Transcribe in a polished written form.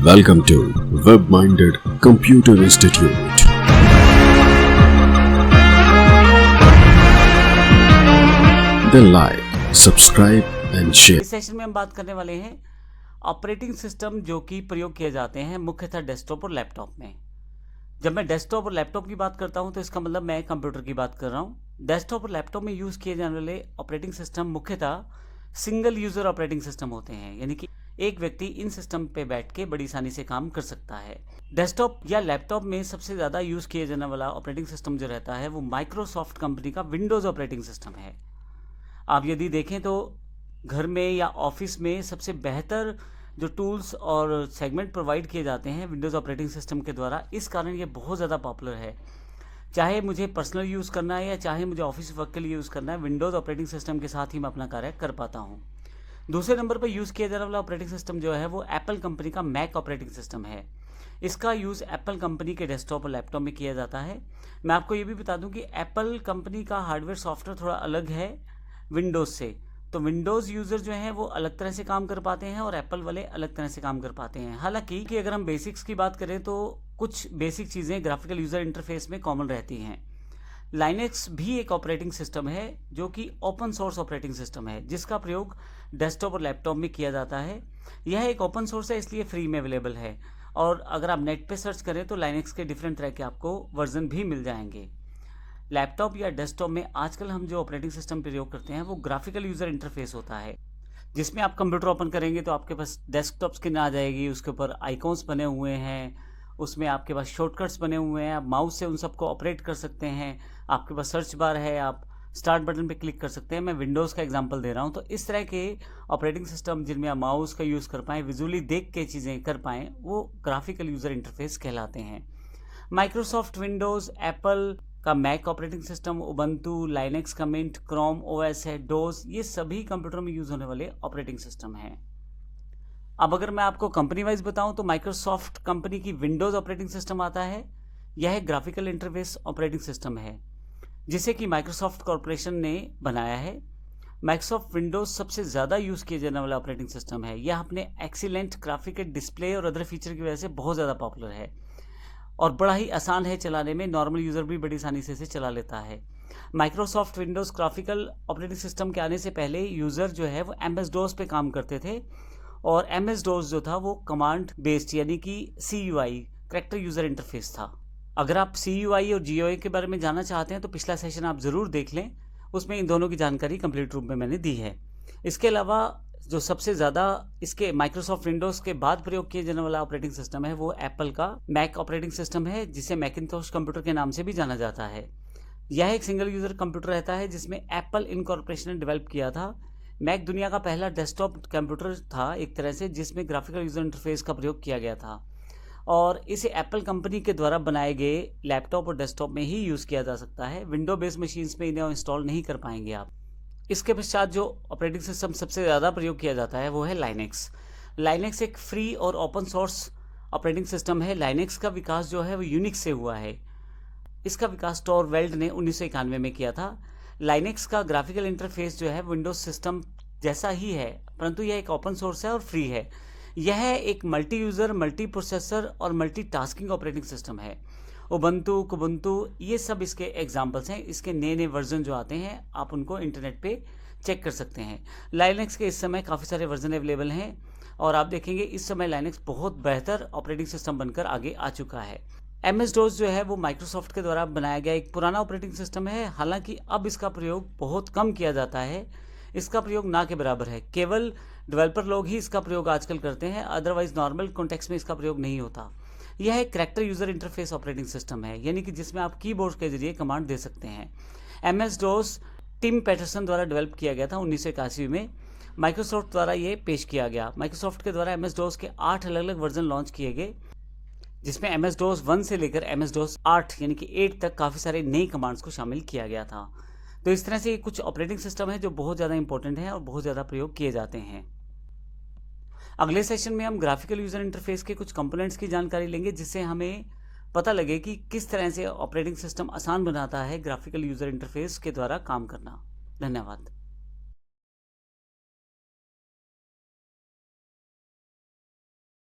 Welcome to Web-Minded Computer Institute. Then like, subscribe and share. इस session में हम बात करने वाले हैं ऑपरेटिंग सिस्टम जो कि प्रयोग किए जाते हैं मुख्यतः डेस्कटॉप और लैपटॉप में। जब मैं डेस्कटॉप और लैपटॉप की बात करता हूं तो इसका मतलब मैं कंप्यूटर की बात कर रहा हूं। डेस्कटॉप और लैपटॉप में यूज़ किए जाने वाले ऑपरेटिंग सिस्टम मुख्यतः सिंगल यूज़र ऑपरेटिंग सिस्टम होते हैं, यानी कि एक व्यक्ति इन सिस्टम पे बैठ के बड़ी आसानी से काम कर सकता है। डेस्कटॉप या लैपटॉप में सबसे ज़्यादा यूज़ किए जाने वाला ऑपरेटिंग सिस्टम जो रहता है वो माइक्रोसॉफ्ट कंपनी का विंडोज़ ऑपरेटिंग सिस्टम है। आप यदि देखें तो घर में या ऑफिस में सबसे बेहतर जो टूल्स और सेगमेंट प्रोवाइड किए जाते हैं विंडोज़ ऑपरेटिंग सिस्टम के द्वारा, इस कारण ये बहुत ज़्यादा पॉपुलर है। चाहे मुझे पर्सनल यूज़ करना है या चाहे मुझे ऑफिस वर्क के लिए यूज़ करना है, विंडोज़ ऑपरेटिंग सिस्टम के साथ ही मैं अपना कार्य कर पाता हूँ। दूसरे नंबर पर यूज़ किया जाने वाला ऑपरेटिंग सिस्टम जो है वो एप्पल कंपनी का मैक ऑपरेटिंग सिस्टम है। इसका यूज़ एप्पल कंपनी के डेस्कटॉप और लैपटॉप में किया जाता है। मैं आपको ये भी बता दूं कि एप्पल कंपनी का हार्डवेयर सॉफ्टवेयर थोड़ा अलग है विंडोज़ से। तो विंडोज़ यूज़र जो हैं वो अलग तरह से काम कर पाते हैं और एप्पल वाले अलग तरह से काम कर पाते हैं। हालांकि कि अगर हम बेसिक्स की बात करें तो कुछ बेसिक चीज़ें ग्राफिकल यूज़र इंटरफेस में कॉमन रहती हैं। लाइनेक्स भी एक ऑपरेटिंग सिस्टम है जो कि ओपन सोर्स ऑपरेटिंग सिस्टम है, जिसका प्रयोग डेस्कटॉप और लैपटॉप में किया जाता है। यह एक ओपन सोर्स है, इसलिए फ्री में अवेलेबल है। और अगर आप नेट पे सर्च करें तो लाइनेक्स के डिफरेंट तरह के आपको वर्जन भी मिल जाएंगे। लैपटॉप या डेस्कटॉप में आजकल हम जो ऑपरेटिंग सिस्टम प्रयोग करते हैं वो ग्राफिकल यूज़र इंटरफेस होता है, जिसमें आप कंप्यूटर ओपन करेंगे तो आपके पास डेस्कटॉप स्क्रीन आ जाएगी। उसके ऊपर आइकॉन्स बने हुए हैं, उसमें आपके पास शॉर्टकट्स बने हुए हैं, आप माउस से उन सबको ऑपरेट कर सकते हैं। आपके पास सर्च बार है, आप स्टार्ट बटन पे क्लिक कर सकते हैं। मैं विंडोज़ का एग्जांपल दे रहा हूं। तो इस तरह के ऑपरेटिंग सिस्टम जिनमें आप माउस का यूज़ कर पाएँ, विजुअली देख के चीज़ें कर पाएँ, वो ग्राफिकल यूज़र इंटरफेस कहलाते हैं। माइक्रोसॉफ्ट विंडोज़, एप्पल का Mac operating system, Ubuntu, Linux का मिंट, क्रोम ओएस है, डोज, ये सभी कंप्यूटर में यूज़ होने वाले ऑपरेटिंग सिस्टम हैं। अब अगर मैं आपको कंपनी वाइज बताऊं तो माइक्रोसॉफ्ट कंपनी की विंडोज़ ऑपरेटिंग सिस्टम आता है। यह एक ग्राफिकल इंटरफेस ऑपरेटिंग सिस्टम है जिसे कि माइक्रोसॉफ्ट कॉरपोरेशन ने बनाया है। माइक्रोसॉफ्ट विंडोज़ सबसे ज़्यादा यूज़ किए जाने वाला ऑपरेटिंग सिस्टम है। यह अपने एक्सीलेंट ग्राफिकल डिस्प्ले और अदर फीचर की वजह से बहुत ज़्यादा पॉपुलर है और बड़ा ही आसान है चलाने में। नॉर्मल यूज़र भी बड़ी आसानी से इसे चला लेता है। Microsoft Windows graphical operating system के आने से पहले यूज़र जो है वो MS-DOS पे काम करते थे और MS-DOS जो था वो कमांड बेस्ड यानी कि CUI कैरेक्टर यूज़र इंटरफेस था। अगर आप CUI और GUI के बारे में जानना चाहते हैं तो पिछला सेशन आप ज़रूर देख लें, उसमें इन दोनों की जानकारी कंप्लीट रूप में मैंने दी है। इसके अलावा जो सबसे ज़्यादा इसके माइक्रोसॉफ्ट विंडोज़ के बाद प्रयोग किए जाने वाला ऑपरेटिंग सिस्टम है वो एप्पल का मैक ऑपरेटिंग सिस्टम है, जिसे मैकिन्टॉश कंप्यूटर के नाम से भी जाना जाता है। यह एक सिंगल यूज़र कंप्यूटर रहता है जिसमें एप्पल इनकॉर्पोरेशन ने डेवलप किया था। मैक दुनिया का पहला डेस्कटॉप कंप्यूटर था एक तरह से, जिसमें ग्राफिकल यूज़र इंटरफेस का प्रयोग किया गया था और इसे एप्पल कंपनी के द्वारा बनाए गए लैपटॉप और डेस्कटॉप में ही यूज़ किया जा सकता है। विंडो बेस्ड मशीन्स में इन्हें इंस्टॉल नहीं कर पाएंगे आप। इसके पश्चात जो ऑपरेटिंग सिस्टम सबसे ज़्यादा प्रयोग किया जाता है वो है लाइनेक्स। लाइनेक्स एक फ्री और ओपन सोर्स ऑपरेटिंग सिस्टम है। लाइनेक्स का विकास जो है वो यूनिक्स से हुआ है। इसका विकास टॉरवेल्ड ने 1991 में किया था। लाइनेक्स का ग्राफिकल इंटरफेस जो है विंडोज सिस्टम जैसा ही है, परंतु यह एक ओपन सोर्स है और फ्री है। यह एक मल्टी यूज़र, मल्टी प्रोसेसर और मल्टी टास्किंग ऑपरेटिंग सिस्टम है। उबंटू, कुबुंटू, ये सब इसके एग्जाम्पल्स हैं। इसके नए नए वर्जन जो आते हैं आप उनको इंटरनेट पे चेक कर सकते हैं। लाइनेक्स के इस समय काफ़ी सारे वर्जन अवेलेबल हैं और आप देखेंगे इस समय लाइनेक्स बहुत बेहतर ऑपरेटिंग सिस्टम बनकर आगे आ चुका है। MS-DOS जो है वो माइक्रोसॉफ्ट के द्वारा बनाया गया एक पुराना ऑपरेटिंग सिस्टम है। हालांकि अब इसका प्रयोग बहुत कम किया जाता है, इसका प्रयोग ना के बराबर है। केवल डेवलपर लोग ही इसका प्रयोग आजकल करते हैं, अदरवाइज नॉर्मल कॉन्टेक्स्ट में इसका प्रयोग नहीं होता। यह एक character user interface operating system है, यानी कि जिसमें आप कीबोर्ड के जरिए कमांड दे सकते हैं। MS-DOS टिम पैटरसन द्वारा डेवलप किया गया था 1981 में। माइक्रोसॉफ्ट द्वारा ये पेश किया गया। माइक्रोसॉफ्ट के द्वारा MS-DOS के 8 अलग अलग वर्जन लॉन्च किए गए, जिसमें MS-DOS 1 से लेकर MS-DOS 8 यानी कि 8 तक काफ़ी सारे नई कमांड्स को शामिल किया गया था। तो इस तरह से ये कुछ ऑपरेटिंग सिस्टम है जो बहुत ज़्यादा इंपॉर्टेंट है और बहुत ज़्यादा प्रयोग किए जाते हैं। अगले सेशन में हम ग्राफिकल यूज़र इंटरफेस के कुछ कंपोनेंट्स की जानकारी लेंगे, जिससे हमें पता लगे कि किस तरह से ऑपरेटिंग सिस्टम आसान बनाता है ग्राफिकल यूज़र इंटरफेस के द्वारा काम करना। धन्यवाद।